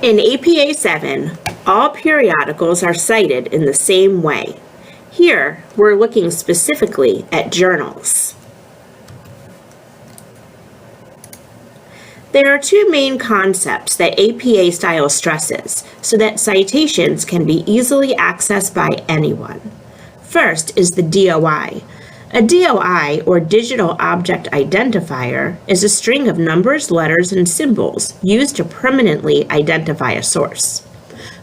In APA 7, all periodicals are cited in the same way. Here, we're looking specifically at journals. There are two main concepts that APA style stresses so that citations can be easily accessed by anyone. First is the DOI. A DOI, or Digital Object Identifier, is a string of numbers, letters, and symbols used to permanently identify a source.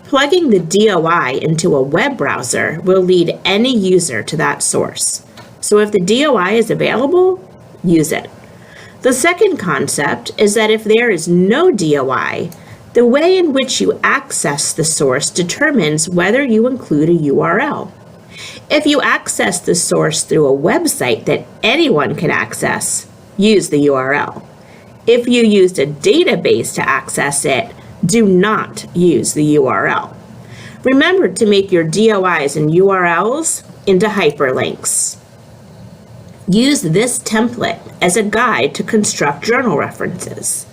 Plugging the DOI into a web browser will lead any user to that source. So if the DOI is available, use it. The second concept is that if there is no DOI, the way in which you access the source determines whether you include a URL. If you access the source through a website that anyone can access, use the URL. If you used a database to access it, do not use the URL. Remember to make your DOIs and URLs into hyperlinks. Use this template as a guide to construct journal references.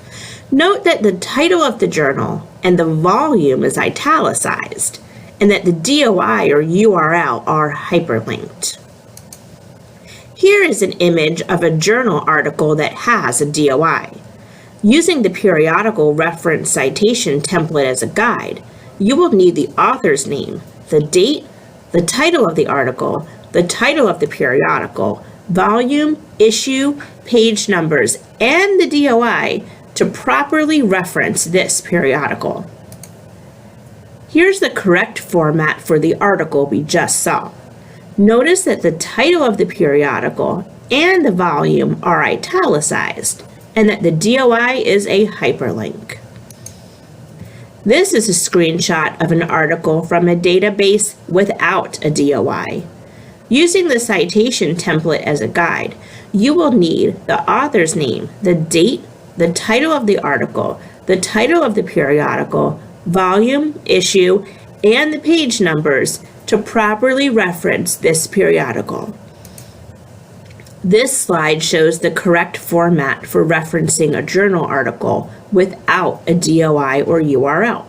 Note that the title of the journal and the volume is italicized, and that the DOI or URL are hyperlinked. Here is an image of a journal article that has a DOI. Using the periodical reference citation template as a guide, you will need the author's name, the date, the title of the article, the title of the periodical, volume, issue, page numbers, and the DOI to properly reference this periodical. Here's the correct format for the article we just saw. Notice that the title of the periodical and the volume are italicized, and that the DOI is a hyperlink. This is a screenshot of an article from a database without a DOI. Using the citation template as a guide, you will need the author's name, the date, the title of the article, the title of the periodical, volume, issue, and the page numbers to properly reference this periodical. This slide shows the correct format for referencing a journal article without a DOI or URL.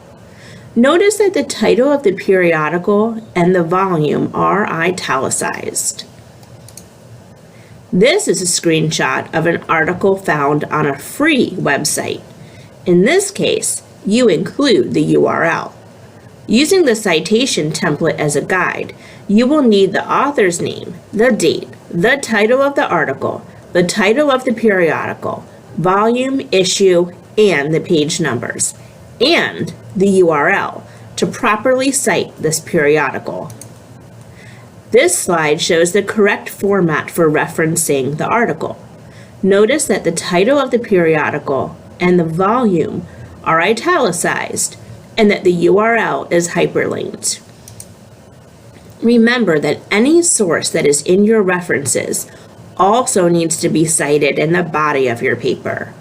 Notice that the title of the periodical and the volume are italicized. This is a screenshot of an article found on a free website. In this case, you include the URL. Using the citation template as a guide, you will need the author's name, the date, the title of the article, the title of the periodical, volume, issue, and the page numbers, and the URL to properly cite this periodical. This slide shows the correct format for referencing the article. Notice that the title of the periodical and the volume are italicized, and that the URL is hyperlinked. Remember that any source that is in your references also needs to be cited in the body of your paper.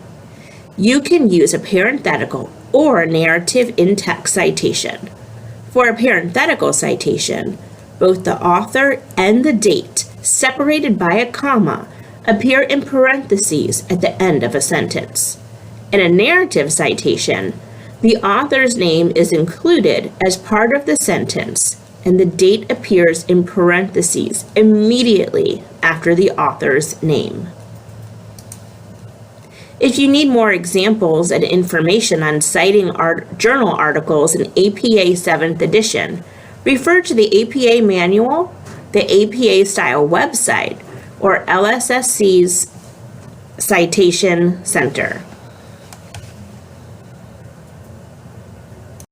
You can use a parenthetical or a narrative in-text citation. For a parenthetical citation, both the author and the date, separated by a comma, appear in parentheses at the end of a sentence. In a narrative citation, the author's name is included as part of the sentence, and the date appears in parentheses immediately after the author's name. If you need more examples and information on citing journal articles in APA 7th edition, refer to the APA manual, the APA style website, or LSSC's Citation Center.